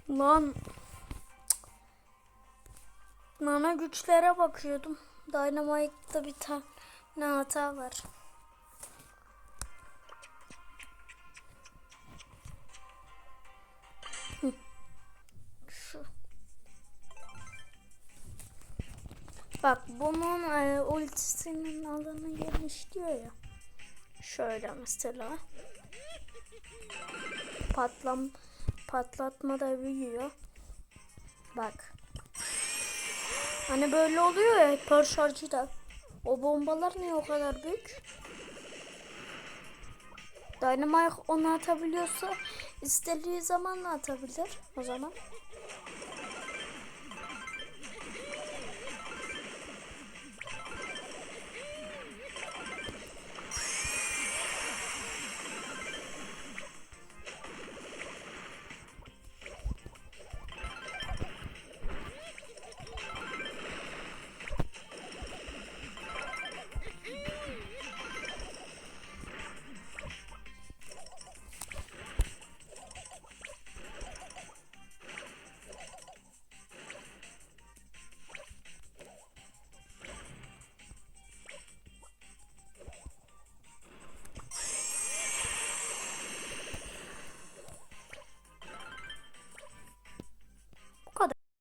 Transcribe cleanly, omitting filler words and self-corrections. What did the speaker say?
Lan nano güçlere bakıyordum. Dynamite'da bir tane hata var. Şu. Bak bunun ultisinin alanı geniş diyor ya. Şöyle mesela. Patlatma da büyüyor. Bak. Hani böyle oluyor ya hiper şarjı da. O bombalar niye o kadar büyük? Dynamite onu atabiliyorsa istediği zaman da atabilir o zaman.